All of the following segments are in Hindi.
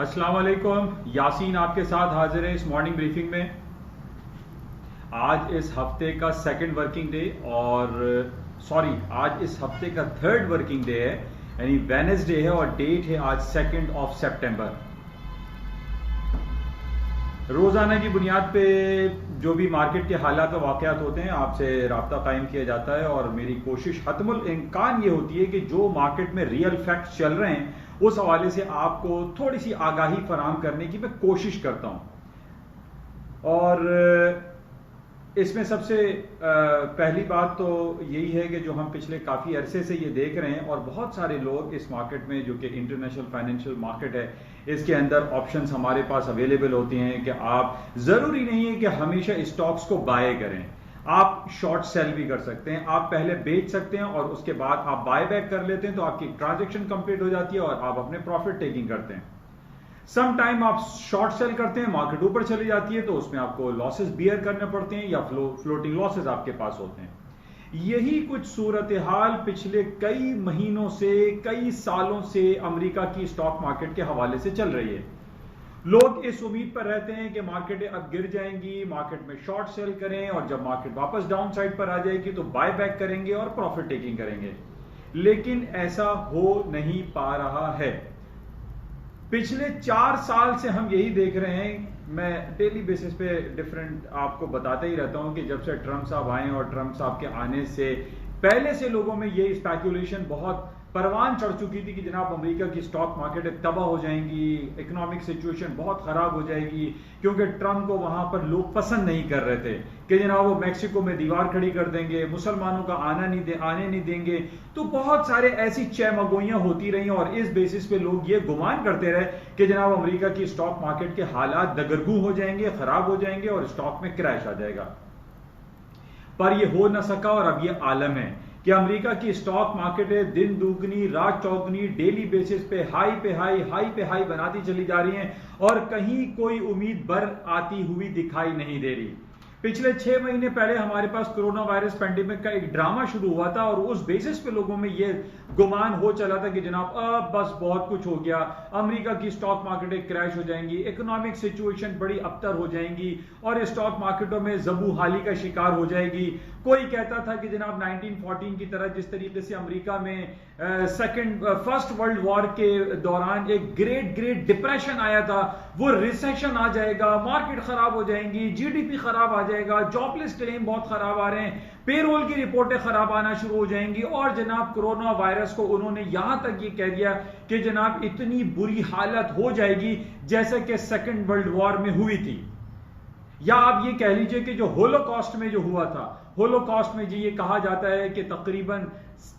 अस्सलाम वालेकुम, यासीन आपके साथ हाजिर है इस मॉर्निंग ब्रीफिंग में। आज इस हफ्ते का सेकंड वर्किंग डे आज इस हफ्ते का थर्ड वर्किंग डे है, यानी वेडनेसडे है और डेट है आज 2 सितंबर। रोजाना की बुनियाद पे जो भी मार्केट के हालात व वाकयात होते हैं आपसे राब्ता कायम किया जाता है और मेरी कोशिश हतमुल इम्कान ये होती है कि जो मार्केट में रियल फैक्ट्स चल रहे हैं उस हवाले से आपको थोड़ी सी आगाही फराहम करने की मैं कोशिश करता हूं। और इसमें सबसे पहली बात तो यही है कि जो हम पिछले काफ़ी अरसे से ये देख रहे हैं और बहुत सारे लोग इस मार्केट में, जो कि इंटरनेशनल फाइनेंशियल मार्केट है, इसके अंदर ऑप्शंस हमारे पास अवेलेबल होते हैं कि आप ज़रूरी नहीं है कि हमेशा स्टॉक्स को बाय करें, आप शॉर्ट सेल भी कर सकते हैं। आप पहले बेच सकते हैं और उसके बाद आप बाय बैक कर लेते हैं, तो आपकी ट्रांजेक्शन कंप्लीट हो जाती है और आप अपने प्रॉफिट टेकिंग करते हैं। सम टाइम आप शॉर्ट सेल करते हैं, मार्केट ऊपर चली जाती है तो उसमें आपको लॉसेस बियर करने पड़ते हैं या फ्लोटिंग लॉसेस आपके पास होते हैं। यही कुछ सूरत हाल पिछले कई महीनों से, कई सालों से अमेरिका की स्टॉक मार्केट के हवाले से चल रही है। लोग इस उम्मीद पर रहते हैं कि मार्केट अब गिर जाएंगी, मार्केट में शॉर्ट सेल करें और जब मार्केट वापस डाउन साइड पर आ जाएगी तो बाय बैक करेंगे और प्रॉफिट टेकिंग करेंगे, लेकिन ऐसा हो नहीं पा रहा है। पिछले 4 साल से हम यही देख रहे हैं। मैं डेली बेसिस पे डिफरेंट आपको बताता ही रहता हूं कि जब से ट्रंप साहब आए और ट्रंप साहब के आने से पहले से लोगों में ये स्पेकुलेशन बहुत परवान चढ़ चुकी थी कि जनाब अमेरिका की स्टॉक मार्केट तबाह हो जाएंगी, इकोनॉमिक सिचुएशन बहुत खराब हो जाएगी, क्योंकि ट्रंप को वहां पर लोग पसंद नहीं कर रहे थे कि जनाब वो मेक्सिको में दीवार खड़ी कर देंगे, मुसलमानों का आने नहीं देंगे। तो बहुत सारे ऐसी चहमगोइयां होती रही और इस बेसिस पे लोग ये गुमान करते रहे कि जनाब अमेरिका की स्टॉक मार्केट के हालात दगरगू हो जाएंगे, खराब हो जाएंगे और स्टॉक में क्रैश आ जाएगा। पर यह हो ना सका और अब यह आलम है कि अमेरिका की स्टॉक मार्केट है दिन दुगनी रात चौगनी, डेली बेसिस पे हाई पे हाई बनाती चली जा रही हैं और कहीं कोई उम्मीद भर आती हुई दिखाई नहीं दे रही। पिछले 6 महीने पहले हमारे पास कोरोना वायरस पेंडेमिक का एक ड्रामा शुरू हुआ था और उस बेसिस पे लोगों में यह गुमान हो चला था कि जनाब अब बस बहुत कुछ हो गया, अमेरिका की स्टॉक मार्केटें क्रैश हो जाएंगी, इकोनॉमिक सिचुएशन बड़ी अबतर हो जाएंगी और स्टॉक मार्केटों में जबू हाली का शिकार हो जाएगी। कोई कहता था कि जनाब 1914 की तरह जिस तरीके से अमेरिका में फर्स्ट वर्ल्ड वॉर के दौरान एक ग्रेट डिप्रेशन आया था, वो रिसेशन आ जाएगा, मार्केट खराब हो जाएंगी, जीडीपी खराब आ जाएगा, जॉबलेस क्लेम बहुत खराब आ रहे हैं, पेरोल की रिपोर्टें खराब आना शुरू हो जाएंगी और जनाब कोरोना वायरस को उन्होंने यहां तक ये कह दिया कि जनाब इतनी बुरी हालत हो जाएगी जैसे कि सेकेंड वर्ल्ड वॉर में हुई थी। या आप ये कह लीजिए कि जो होलोकॉस्ट में जो हुआ था, होलोकॉस्ट में जी ये कहा जाता है कि तकरीबन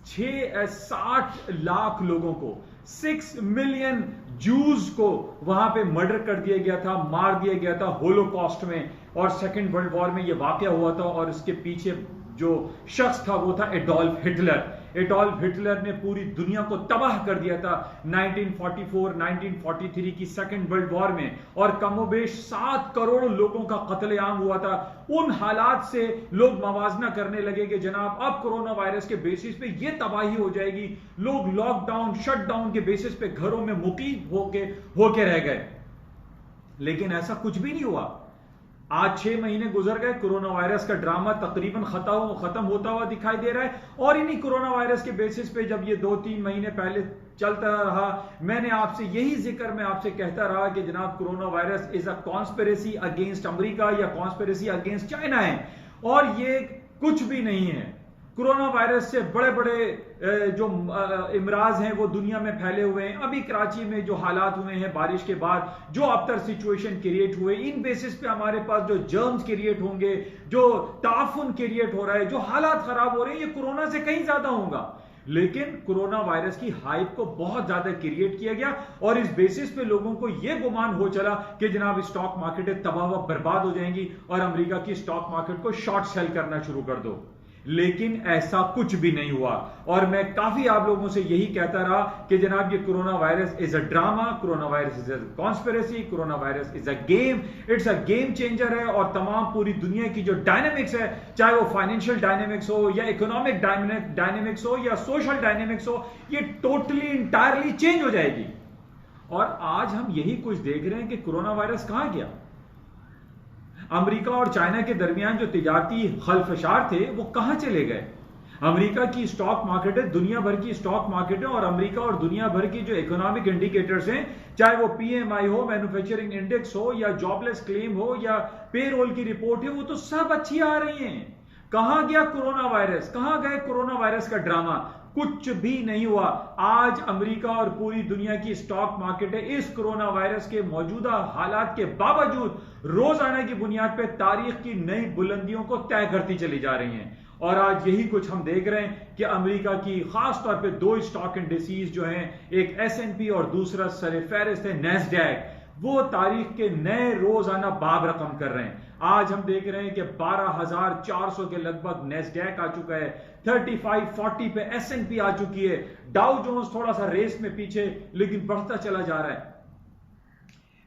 60 लाख लोगों को, 6 मिलियन जूस को वहां पे मर्डर कर दिया गया था, मार दिया गया था होलोकॉस्ट में। और सेकेंड वर्ल्ड वॉर में यह वाकया हुआ था और इसके पीछे जो शख्स था वो था एडोल्फ हिटलर। एडोल्फ हिटलर ने पूरी दुनिया को तबाह कर दिया था 1944-1943 की सेकेंड वर्ल्ड वॉर में और कमोबेश 7 करोड़ लोगों का कत्लेआम हुआ था। उन हालात से लोग मवाजना करने लगे कि जनाब अब कोरोना वायरस के बेसिस पे ये तबाही हो जाएगी, लोग लॉकडाउन शटडाउन के बेसिस पे घरों में मुकीम होके रह गए, लेकिन ऐसा कुछ भी नहीं हुआ। आज 6 महीने गुजर गए, कोरोना वायरस का ड्रामा तकरीबन खत्म होता हुआ दिखाई दे रहा है और इन्हीं कोरोना वायरस के बेसिस पे जब ये 2-3 महीने पहले चलता रहा, मैंने आपसे यही जिक्र में आपसे कहता रहा कि जनाब corona virus is a conspiracy against America या कॉन्स्पिरेसी अगेंस्ट चाइना है, और ये कुछ भी नहीं है। कोरोना वायरस से बड़े बड़े जो इमराज हैं वो दुनिया में फैले हुए हैं। अभी कराची में जो हालात हुए हैं बारिश के बाद, जो अबतर सिचुएशन क्रिएट हुए, इन बेसिस पे हमारे पास जो जर्म्स क्रिएट होंगे, जो ताफुन क्रिएट हो रहा है, जो हालात खराब हो रहे हैं, ये कोरोना से कहीं ज्यादा होगा। लेकिन कोरोना वायरस की हाइप को बहुत ज्यादा क्रिएट किया गया और इस बेसिस पे लोगों को यह गुमान हो चला कि जनाब स्टॉक मार्केटें तबाह व बर्बाद हो जाएंगी और अमेरिका की स्टॉक मार्केट को शॉर्ट सेल करना शुरू कर दो। लेकिन ऐसा कुछ भी नहीं हुआ और मैं काफी आप लोगों से यही कहता रहा कि जनाब ये corona virus is a drama, corona virus is a conspiracy, corona virus is a game, it's a game changer है और तमाम पूरी दुनिया की जो डायनेमिक्स है, चाहे वो फाइनेंशियल डायनेमिक्स हो या इकोनॉमिक डायनेमिक्स हो या सोशल डायनेमिक्स हो, ये टोटली इंटायरली चेंज हो जाएगी। और आज हम यही कुछ देख रहे हैं कि कोरोना वायरस कहां गया। अमेरिका और चाइना के दरमियान जो तिजारती खलफशार थे वो कहां चले गए। अमेरिका की स्टॉक मार्केट है, दुनिया भर की स्टॉक मार्केट है, और अमेरिका और दुनिया भर की जो इकोनॉमिक इंडिकेटर्स हैं, चाहे वो पीएमआई हो, मैन्युफैक्चरिंग इंडेक्स हो, या जॉबलेस क्लेम हो, या पेरोल की रिपोर्ट है, वो तो सब अच्छी आ रही हैं। कहां गया कोरोना वायरस, कहां गए कोरोना वायरस का ड्रामा, कुछ भी नहीं हुआ। आज अमेरिका और पूरी दुनिया की स्टॉक मार्केट है इस कोरोना वायरस के मौजूदा हालात के बावजूद रोजाना की बुनियाद पर तारीख की नई बुलंदियों को तय करती चली जा रही हैं। और आज यही कुछ हम देख रहे हैं कि अमेरिका की खास तौर पे दो स्टॉक इंडिसेस जो हैं, एक एसएनपी और दूसरा सरफहरिस्त है नैस्डैक, वो तारीख के नए रोजाना बाब रकम कर रहे हैं। आज हम देख रहे हैं कि 12,400 के लगभग नैस्डैक आ चुका है, 3540 पे एसएनपी आ चुकी है, डाउ जोन्स थोड़ा सा रेस में पीछे लेकिन बढ़ता चला जा रहा है।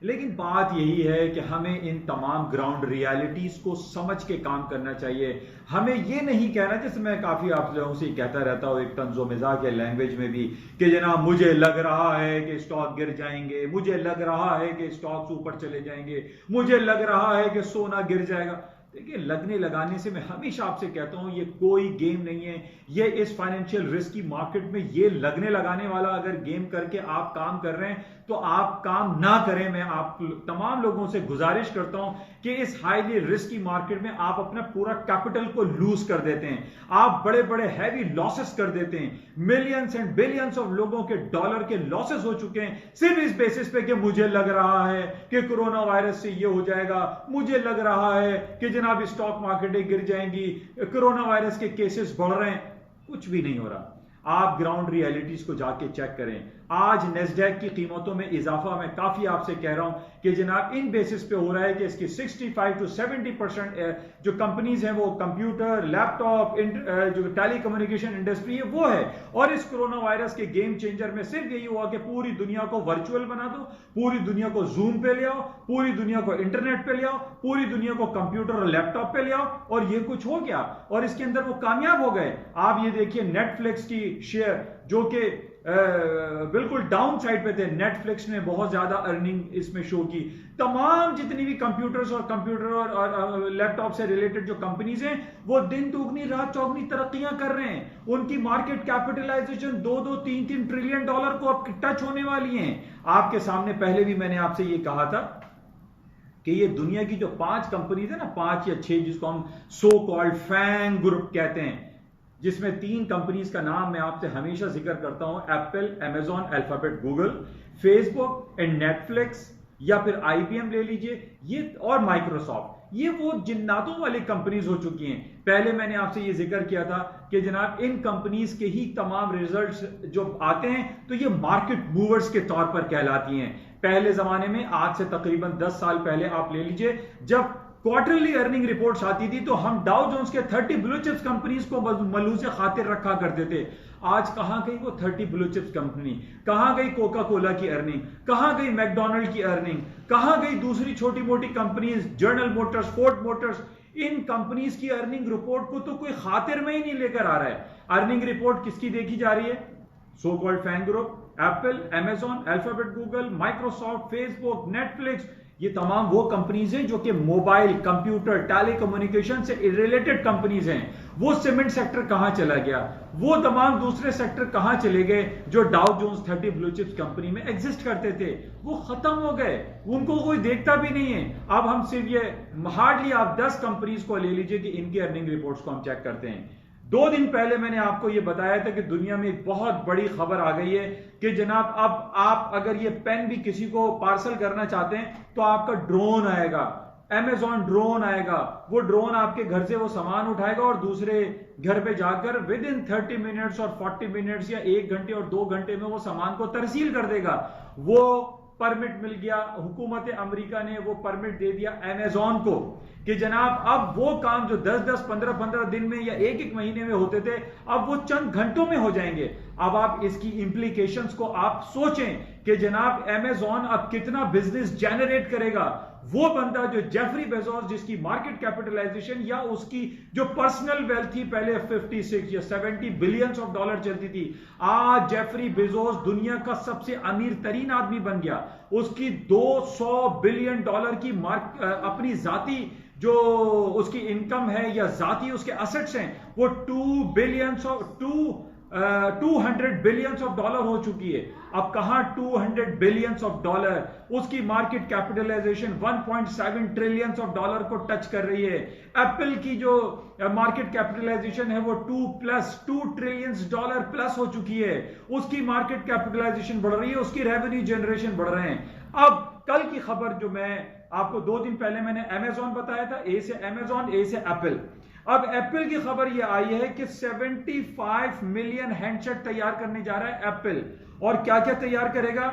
लेकिन बात यही है कि हमें इन तमाम ग्राउंड रियलिटीज को समझ के काम करना चाहिए। हमें यह नहीं कहना, जैसे मैं काफी आप लोगों से कहता रहता हूं एक तंजो मिजाज के लैंग्वेज में भी, कि जनाब मुझे लग रहा है कि स्टॉक गिर जाएंगे, मुझे लग रहा है कि स्टॉक्स ऊपर चले जाएंगे, मुझे लग रहा है कि सोना गिर जाएगा। देखिए, लगने लगाने से मैं हमेशा आपसे कहता हूं ये कोई गेम नहीं है। ये इस फाइनेंशियल रिस्क की मार्केट में ये लगने लगाने वाला अगर गेम करके आप काम कर रहे हैं तो आप काम ना करें। मैं आप तमाम लोगों से गुजारिश करता हूं कि इस हाईली रिस्की मार्केट में आप अपना पूरा कैपिटल को लूज कर देते हैं, आप बड़े बड़े हैवी लॉसेस कर देते हैं। मिलियंस एंड बिलियंस ऑफ लोगों के डॉलर के लॉसेस हो चुके हैं सिर्फ इस बेसिस पे कि मुझे लग रहा है कि कोरोना वायरस से ये हो जाएगा, मुझे लग रहा है कि जनाब स्टॉक मार्केटें गिर जाएंगी, कोरोना वायरस के केसेस बढ़ रहे हैं। कुछ भी नहीं हो रहा। आप ग्राउंड रियलिटीज को जाके चेक करें। आज नेस्डैक की कीमतों में इजाफा मैं काफी आपसे कह रहा हूं कि जनाब इन बेसिस पे हो रहा है कि इसकी 65 to 70% जो कंपनीज हैं वो कंप्यूटर, लैपटॉप, जो टेलीकम्युनिकेशन इंडस्ट्री है वो है। और इस कोरोना वायरस के गेम चेंजर में सिर्फ यही हुआ कि पूरी दुनिया को वर्चुअल बना दो, पूरी दुनिया को जूम पे ले आओ, पूरी दुनिया को इंटरनेट पे ले आओ, पूरी दुनिया को कंप्यूटर और लैपटॉप पे ले आओ, और ये कुछ हो गया और इसके अंदर वो कामयाब हो गए। आप ये देखिए नेटफ्लिक्स की शेयर जो कि बिल्कुल डाउन साइड पे थे, नेटफ्लिक्स ने बहुत ज्यादा अर्निंग इसमें शो की। तमाम जितनी भी कंप्यूटर्स और कंप्यूटर और लैपटॉप से रिलेटेड जो कंपनीज हैं वो दिन दुगनी रात चौगनी तरक्कियां कर रहे हैं। उनकी मार्केट कैपिटलाइजेशन 2-2, 3-3 ट्रिलियन डॉलर को अब टच होने वाली है। आपके सामने पहले भी मैंने आपसे ये कहा था कि ये दुनिया की जो 5 कंपनीज है ना, 5 या 6, जिसको हम सो कॉल्ड फैंग ग्रुप कहते हैं, जिसमें 3 कंपनीज का नाम मैं आपसे हमेशा जिक्र करता हूं, Apple, Amazon, Alphabet, Google, Facebook and Netflix, या फिर आईबीएम ले लीजिए, ये और माइक्रोसॉफ्ट, ये वो जिन्नातों वाली कंपनीज हो चुकी हैं। पहले मैंने आपसे ये जिक्र किया था कि जनाब इन कंपनीज के ही तमाम रिजल्ट्स जो आते हैं तो ये मार्केट मूवर्स के तौर पर कहलाती हैं। पहले जमाने में, आज से तकरीबन 10 साल पहले आप ले लीजिए, जब क्वार्टरली अर्निंग रिपोर्ट्स आती थी तो हम डाउ जोन्स के 30 ब्लू चिप्स कंपनीज को मलूज़े खातिर रखा करते थे। आज कहां गई वो 30 ब्लू चिप्स कंपनी, कहां गई कोका कोला की अर्निंग, कहां गई मैकडॉनल्ड की अर्निंग, कहां गई दूसरी छोटी मोटी companies, General Motors, Ford Motors. इन कंपनीज की अर्निंग रिपोर्ट को तो कोई खातिर में ही नहीं लेकर आ रहा है। अर्निंग रिपोर्ट किसकी देखी जा रही है? So called FAANG group, Apple, Amazon, Alphabet, Google, Microsoft, Facebook, Netflix, ये तमाम वो कंपनीज हैं जो कि मोबाइल, कंप्यूटर, टेलीकम्युनिकेशन से रिलेटेड कंपनीज हैं। वो सीमेंट सेक्टर कहां चला गया? वो तमाम दूसरे सेक्टर कहां चले गए जो Dow Jones 30 blue chips company में एग्जिस्ट करते थे? वो खत्म हो गए, उनको कोई देखता भी नहीं है। अब हम सिर्फ ये हार्डली आप 10 कंपनीज को ले लीजिए कि इनकी अर्निंग रिपोर्ट्स को हम चेक करते हैं। 2 दिन पहले मैंने आपको यह बताया था कि दुनिया में एक बहुत बड़ी खबर आ गई है कि जनाब अब आप अगर ये पेन भी किसी को पार्सल करना चाहते हैं तो आपका ड्रोन आएगा, अमेजॉन ड्रोन आएगा। वो ड्रोन आपके घर से वो सामान उठाएगा और दूसरे घर पे जाकर विद इन 30 मिनट्स और 40 मिनट्स या 1 घंटे और 2 घंटे में वो सामान को तरसील कर देगा। वो परमिट मिल गया, हुकूमत अमेरिका ने वो परमिट दे दिया अमेजॉन को कि जनाब अब वो काम जो 10-10, 15-15 दिन में या 1-1 महीने में होते थे अब वो चंद घंटों में हो जाएंगे। अब आप इसकी इंप्लीकेशंस को आप सोचें कि जनाब अमेजॉन अब कितना बिजनेस जनरेट करेगा। वो बंदा जो जेफरी बेजोस, जिसकी मार्केट कैपिटलाइजेशन या उसकी जो पर्सनल वेल्थ थी पहले 56 या 70 बिलियंस ऑफ डॉलर चलती थी, आज जेफरी बेजोस दुनिया का सबसे अमीर तरीन आदमी बन गया। उसकी 200 बिलियन डॉलर की अपनी जाती जो उसकी इनकम है या जाती उसके असेट्स हैं, वो 200 बिलियंस ऑफ डॉलर हो चुकी है। अब कहां 200 बिलियंस ऑफ डॉलर, उसकी market capitalisation 1.7 trillions of dollar को टच कर रही है। एप्पल की जो मार्केट कैपिटलाइजेशन है वो 2 ट्रिलियंस डॉलर प्लस हो चुकी है। उसकी मार्केट कैपिटलाइजेशन बढ़ रही है, उसकी रेवेन्यू जनरेशन बढ़ रहे हैं। अब कल की खबर जो मैं आपको 2 दिन पहले मैंने अमेजॉन बताया था, ए से अमेजॉन, ए से एप्पल। अब एप्पल की खबर यह आई है कि 75 मिलियन हैंडसेट तैयार करने जा रहा है एप्पल। और क्या क्या तैयार करेगा?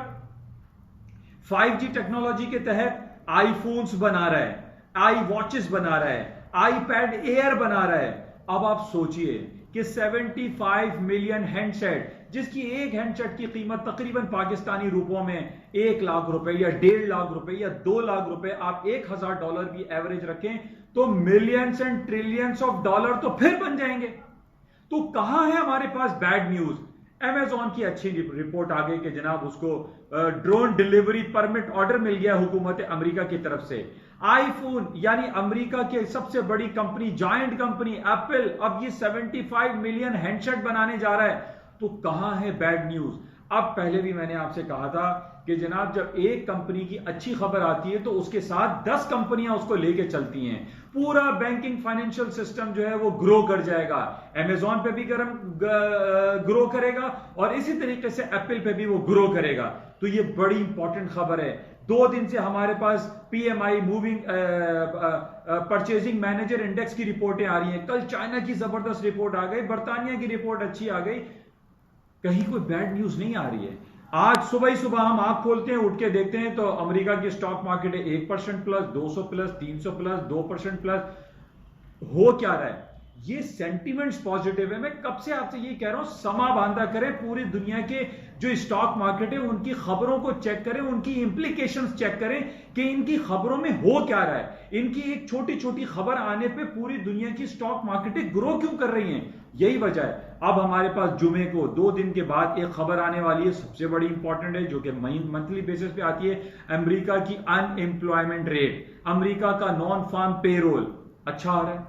5G टेक्नोलॉजी के तहत आईफोन्स बना रहा है, आई वॉचेस बना रहा है, आईपैड एयर बना रहा है। अब आप सोचिए कि 75 मिलियन हैंडसेट, जिसकी एक हैंडसेट की कीमत तकरीबन पाकिस्तानी रुपयों में 1 लाख रुपए या 1.5 लाख रुपए या 2 लाख रुपए, आप $1000 भी एवरेज रखें तो millions and trillions of dollar तो फिर बन जाएंगे। तो कहां है हमारे पास बैड न्यूज? अमेजॉन की अच्छी रिपोर्ट आ गई कि जनाब उसको ड्रोन डिलीवरी परमिट ऑर्डर मिल गया हुकूमत अमेरिका की तरफ से। आईफोन यानी अमेरिका के सबसे बड़ी कंपनी, जायंट कंपनी एप्पल, अब ये 75 मिलियन हैंडसेट बनाने जा रहा है। तो कहां है बैड न्यूज? अब पहले भी मैंने आपसे कहा था कि जनाब जब एक कंपनी की अच्छी खबर आती है तो उसके साथ 10 कंपनियां उसको लेके चलती हैं। पूरा बैंकिंग फाइनेंशियल सिस्टम जो है वो ग्रो कर जाएगा। अमेजॉन पे भी ग्रो करेगा और इसी तरीके से एप्पल पे भी वो ग्रो करेगा। तो ये बड़ी इंपॉर्टेंट खबर है। 2 दिन से हमारे पास PMI moving purchasing manager index की रिपोर्टें आ रही हैं। कल चाइना की जबरदस्त रिपोर्ट आ गई, बर्तानिया की रिपोर्ट अच्छी आ गई, कहीं कोई बैड न्यूज नहीं आ रही है। आज सुबह ही सुबह हम आंख खोलते हैं, उठ के देखते हैं तो अमेरिका की स्टॉक मार्केट है 1% प्लस, 200 प्लस, 300 प्लस, 2% प्लस। हो क्या रहा है? ये सेंटिमेंट्स पॉजिटिव है। मैं कब से आपसे ये कह रहा हूं, समा बांधा करें, पूरी दुनिया के जो स्टॉक मार्केट है उनकी खबरों को चेक करें, उनकी इंप्लीकेशंस चेक करें कि इनकी खबरों में हो क्या रहा है। इनकी एक छोटी छोटी खबर आने पे पूरी दुनिया की स्टॉक मार्केटें ग्रो क्यों कर रही हैं? यही वजह है। अब हमारे पास जुमे को 2 दिन के बाद एक खबर आने वाली है, सबसे बड़ी इंपॉर्टेंट है, जो कि मंथली बेसिस पे आती है। अमेरिका की अनएम्प्लॉयमेंट रेट, अमेरिका का नॉन फार्म पेरोल अच्छा आ रहा है,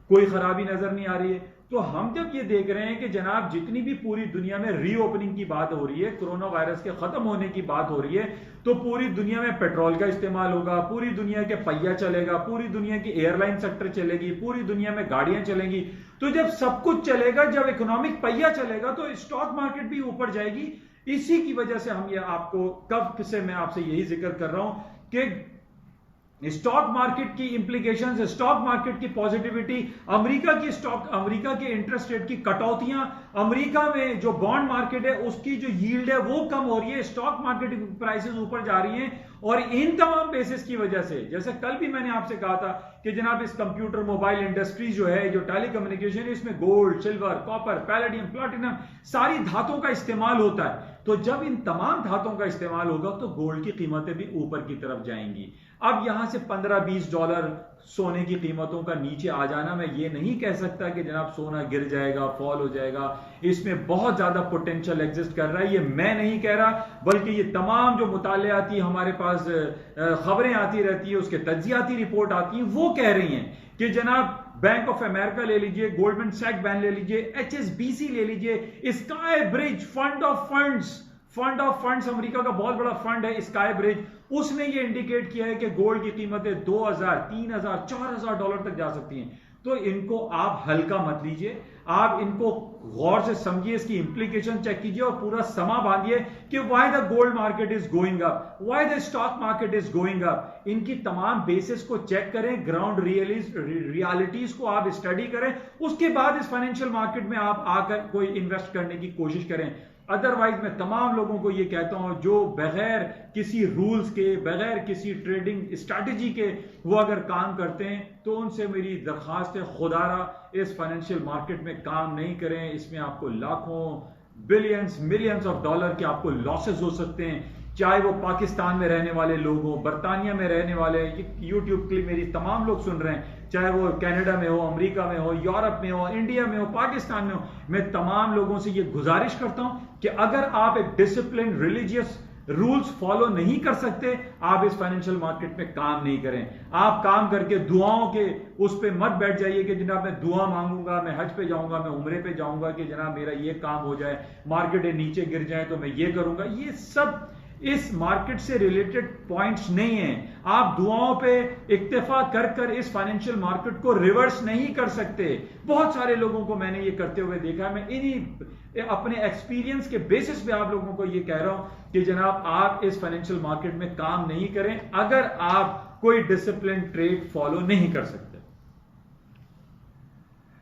कोई खराबी नजर नहीं आ रही है। तो हम जब ये देख रहे हैं कि जनाब जितनी भी पूरी दुनिया में रीओपनिंग की बात हो रही है, कोरोना वायरस के खत्म होने की बात हो रही है, तो पूरी दुनिया में पेट्रोल का इस्तेमाल होगा, पूरी दुनिया के पहिया चलेगा, पूरी दुनिया की एयरलाइन सेक्टर चलेगी, पूरी दुनिया में गाड़ियां चलेंगी। तो जब सब कुछ चलेगा, जब इकोनॉमिक पहिया चलेगा, तो स्टॉक मार्केट भी ऊपर जाएगी। इसी की वजह से हम ये आपको कब से मैं आपसे यही जिक्र कर रहा हूं कि स्टॉक मार्केट की इंप्लीकेशंस, स्टॉक मार्केट की पॉजिटिविटी, अमेरिका के इंटरेस्ट रेट की कटौतियां, अमेरिका में जो बॉन्ड मार्केट है उसकी जो यील्ड है वो कम हो रही है, स्टॉक मार्केट प्राइसेस ऊपर जा रही हैं। और इन तमाम बेसिस की वजह से, जैसे कल भी मैंने आपसे कहा था कि जनाब इस कंप्यूटर मोबाइल इंडस्ट्री जो है, जो टेलीकम्युनिकेशन है, इसमें gold, silver, copper, palladium, platinum सारी धातुओं का इस्तेमाल होता है। तो जब इन तमाम धातुओं का इस्तेमाल होगा तो गोल्ड की कीमतें भी ऊपर की तरफ जाएंगी। अब यहां से $15-20 सोने की कीमतों का नीचे आ जाना, मैं ये नहीं कह सकता कि जनाब सोना गिर जाएगा, फॉल हो जाएगा। इसमें बहुत ज्यादा पोटेंशियल एग्जिस्ट कर रहा है, ये मैं नहीं कह रहा, बल्कि ये तमाम जो मुतालियाती हमारे पास खबरें आती रहती है, उसके तज्जियाती रिपोर्ट आती है, वो कह रही हैं कि जनाब बैंक ऑफ अमेरिका ले लीजिए, गोल्डमैन सैक बैंक ले लीजिए, HSBC ले लीजिए, sky bridge fund of funds America का बहुत बड़ा फंड है स्काई ब्रिज, उसने ये इंडिकेट किया है कि गोल्ड की कीमतें 2000, 3000, $4000 तक जा सकती हैं। तो इनको आप हल्का मत लीजिए, आप इनको गौर से समझिए, इसकी इंप्लीकेशन चेक कीजिए और पूरा समा बांधिए कि why the gold market is going up, why the stock market is going up. इनकी तमाम बेसिस को चेक करें, ग्राउंड रियलिटीज को आप स्टडी करें, उसके बाद इस फाइनेंशियल मार्केट में आप आकर कोई इन्वेस्ट करने की कोशिश करें। अदरवाइज मैं तमाम लोगों को ये कहता हूं जो बगैर किसी रूल्स के, बगैर किसी ट्रेडिंग स्ट्रैटेजी के वो अगर काम करते हैं, तो उनसे मेरी दरखास्त है, खुदारा इस फाइनेंशियल मार्केट में काम नहीं करें। इसमें आपको लाखों, बिलियंस, मिलियंस ऑफ डॉलर के आपको लॉसेस हो सकते हैं। चाहे वो पाकिस्तान में रहने वाले लोग हों, बरतानिया में रहने वाले, यूट्यूब क्लिप मेरी तमाम लोग सुन रहे हैं, चाहे वो कनाडा में हो, अमेरिका में हो, यूरोप में हो, इंडिया में हो, पाकिस्तान में हो, मैं तमाम लोगों से ये गुजारिश करता हूं कि अगर आप एक डिसिप्लिन रिलीजियस रूल्स फॉलो नहीं कर सकते, आप इस फाइनेंशियल मार्केट में काम नहीं करें। आप काम करके दुआओं के उस पे मत बैठ जाइए कि जनाब मैं दुआ मांगूंगा, मैं हज पे जाऊंगा, मैं उम्रे पे जाऊंगा कि जनाब मेरा ये काम हो जाए, मार्केटें नीचे गिर जाए तो मैं ये करूंगा। ये सब इस मार्केट से रिलेटेड पॉइंट्स नहीं है। आप दुआओं पे इक्तिफा कर कर इस फाइनेंशियल मार्केट को रिवर्स नहीं कर सकते। बहुत सारे लोगों को मैंने ये करते हुए देखा है। मैं इन्हीं अपने एक्सपीरियंस के बेसिस पे आप लोगों को ये कह रहा हूं कि जनाब आप इस फाइनेंशियल मार्केट में काम नहीं करें अगर आप कोई डिसिप्लिन ट्रेड फॉलो नहीं कर सकते।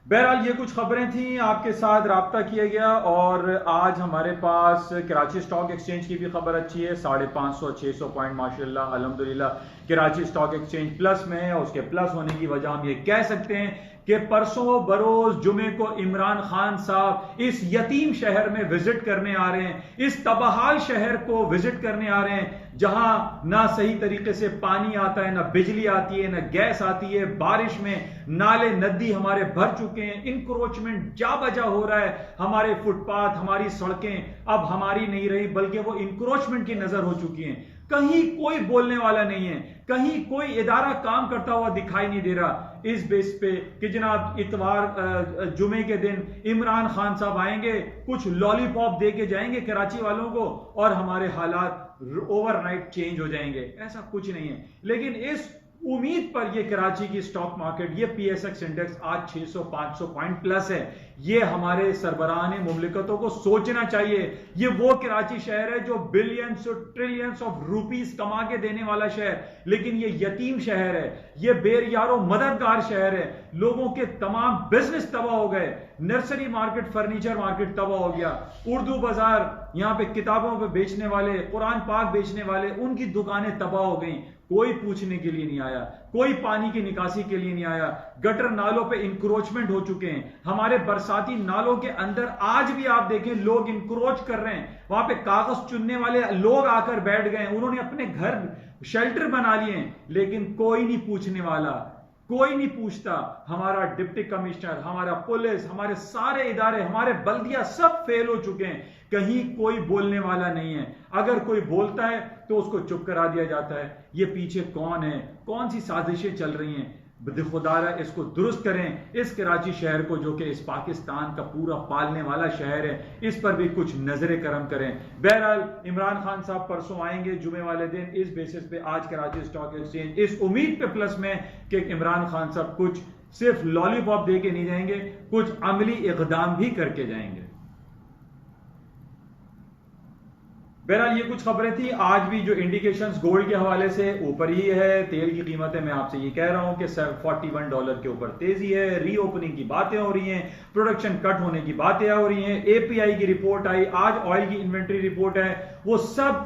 बहरहाल ये कुछ खबरें थी, आपके साथ राब्ता किया गया। और आज हमारे पास कराची स्टॉक एक्सचेंज की भी खबर अच्छी है। 550-600 पॉइंट माशाल्लाह अल्हम्दुलिल्लाह कराची स्टॉक एक्सचेंज प्लस में है। और उसके प्लस होने की वजह हम ये कह सकते हैं कि परसों बरोज जुमे को इमरान खान साहब इस यतीम शहर में विजिट करने आ रहे हैं, इस तबाहाल शहर को विजिट करने आ रहे हैं जहां ना सही तरीके से पानी आता है, ना बिजली आती है, ना गैस आती है। बारिश में नाले नदी हमारे भर चुके हैं, इंक्रोचमेंट जा बजा हो रहा है। हमारे फुटपाथ, हमारी सड़कें अब हमारी नहीं रही बल्कि वो इंक्रोचमेंट की नजर हो चुकी हैं। कहीं कोई बोलने वाला नहीं है, कहीं कोई इदारा काम करता हुआ दिखाई नहीं दे रहा। इस बेस पे कि जनाब इतवार जुमे के दिन इमरान खान साहब आएंगे, कुछ लॉलीपॉप दे के जाएंगे कराची वालों को और हमारे हालात ओवरनाइट चेंज हो जाएंगे। ऐसा कुछ नहीं है। लेकिन इस उम्मीद पर ये कराची की स्टॉक मार्केट, ये पीएसएक्स इंडेक्स आज 600-500 पॉइंट प्लस है। ये हमारे सरबराहान मुमलिकतों को सोचना चाहिए। ये वो कराची शहर है जो बिलियंस और ट्रिलियंस ऑफ रुपीस कमा के देने वाला शहर, लेकिन ये यतीम शहर है, ये बेरियारो मददगार शहर है। लोगों के तमाम बिजनेस तबाह हो गए, नर्सरी मार्केट, फर्नीचर मार्केट तबाह हो गया, उर्दू बाजार, यहां पे किताबों पे बेचने वाले, कुरान पाक बेचने वाले, उनकी दुकानें तबाह हो गई। कोई पूछने के लिए नहीं आया, कोई पानी की निकासी के लिए नहीं आया। गटर नालों पे इंक्रोचमेंट हो चुके हैं। हमारे बरसाती नालों के अंदर आज भी आप देखें लोग इंक्रोच कर रहे हैं। वहां पे कागज चुनने वाले लोग आकर बैठ गए, उन्होंने अपने घर शेल्टर बना लिए हैं, लेकिन कोई नहीं पूछने वाला, कोई नहीं पूछता। हमारा डिप्टी कमिश्नर, हमारा पुलिस, हमारे सारे इदारे, हमारे बल्दिया सब फेल हो चुके हैं। कहीं कोई बोलने वाला नहीं है। अगर कोई बोलता है तो उसको चुप करा दिया जाता है। ये पीछे कौन है, कौन सी साजिशें चल रही हैं? खुदारा इसको दुरुस्त करें। इस कराची शहर को, जो कि इस पाकिस्तान का पूरा पालने वाला शहर है, इस पर भी कुछ नजरे करम करें। बहरहाल इमरान खान साहब परसों आएंगे जुमे वाले दिन। इस बेसिस पे आज कराची स्टॉक एक्सचेंज इस उम्मीद पे प्लस में कि इमरान खान साहब कुछ सिर्फ लॉलीपॉप दे के नहीं जाएंगे, कुछ अमली इकदाम भी करके जाएंगे। बहरहाल ये कुछ खबरें थी। आज भी जो इंडिकेशंस गोल्ड के हवाले से ऊपर ही है। तेल की कीमतें मैं आपसे ये कह रहा हूं कि $41 के ऊपर तेजी है। रीओपनिंग की बातें हो रही हैं, प्रोडक्शन कट होने की बातें हो रही हैं। एपीआई की रिपोर्ट आई, आज ऑयल की इन्वेंट्री रिपोर्ट है, वो सब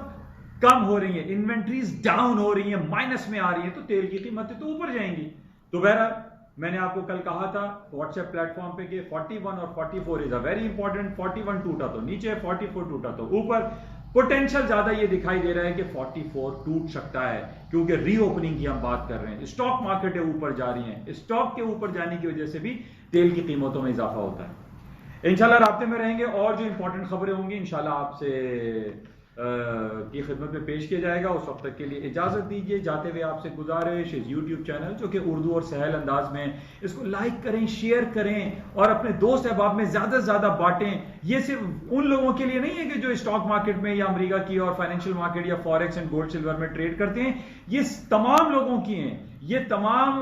कम हो रही है, इन्वेंट्रीज डाउन हो रही है, माइनस में आ रही है, तो तेल की कीमतें तो ऊपर जाएंगी। तो बहरहाल मैंने आपको कल कहा था व्हाट्सएप प्लेटफॉर्म पे कि 41 और 44 इज अ वेरी इंपॉर्टेंट। 41 टूटा तो नीचे, 44 टूटा तो ऊपर। पोटेंशियल ज्यादा ये दिखाई दे रहा है कि 44 टूट सकता है, क्योंकि रीओपनिंग की हम बात कर रहे हैं। स्टॉक मार्केटें ऊपर जा रही हैं, स्टॉक के ऊपर जाने की वजह से भी तेल की कीमतों में इजाफा होता है। इंशाल्लाह राब्ते में रहेंगे और जो इंपॉर्टेंट खबरें होंगी इंशाल्लाह आपसे की खिदमत में पेश किया जाएगा। उस वक्त तक के लिए इजाजत दीजिए। जाते हुए आपसे गुजारिश, इस यूट्यूब चैनल जो कि उर्दू और सहल अंदाज में, इसको लाइक करें, शेयर करें और अपने दोस्त अहबाब में ज्यादा से ज्यादा बांटें। ये सिर्फ उन लोगों के लिए नहीं है कि जो स्टॉक मार्केट में या अमेरिका की और फाइनेंशियल मार्केट या फॉरेक्स एंड गोल्ड सिल्वर में ट्रेड करते हैं। ये तमाम लोगों की हैं, ये तमाम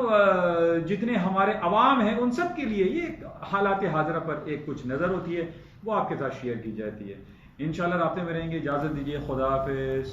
जितने हमारे अवाम हैं उन सब के लिए ये हालात हाजरा पर एक कुछ नजर होती है, वो आपके साथ शेयर की जाती है। इंशाल्लाह राब्ते में रहेंगे। इजाजत दीजिए। खुदा हाफिज।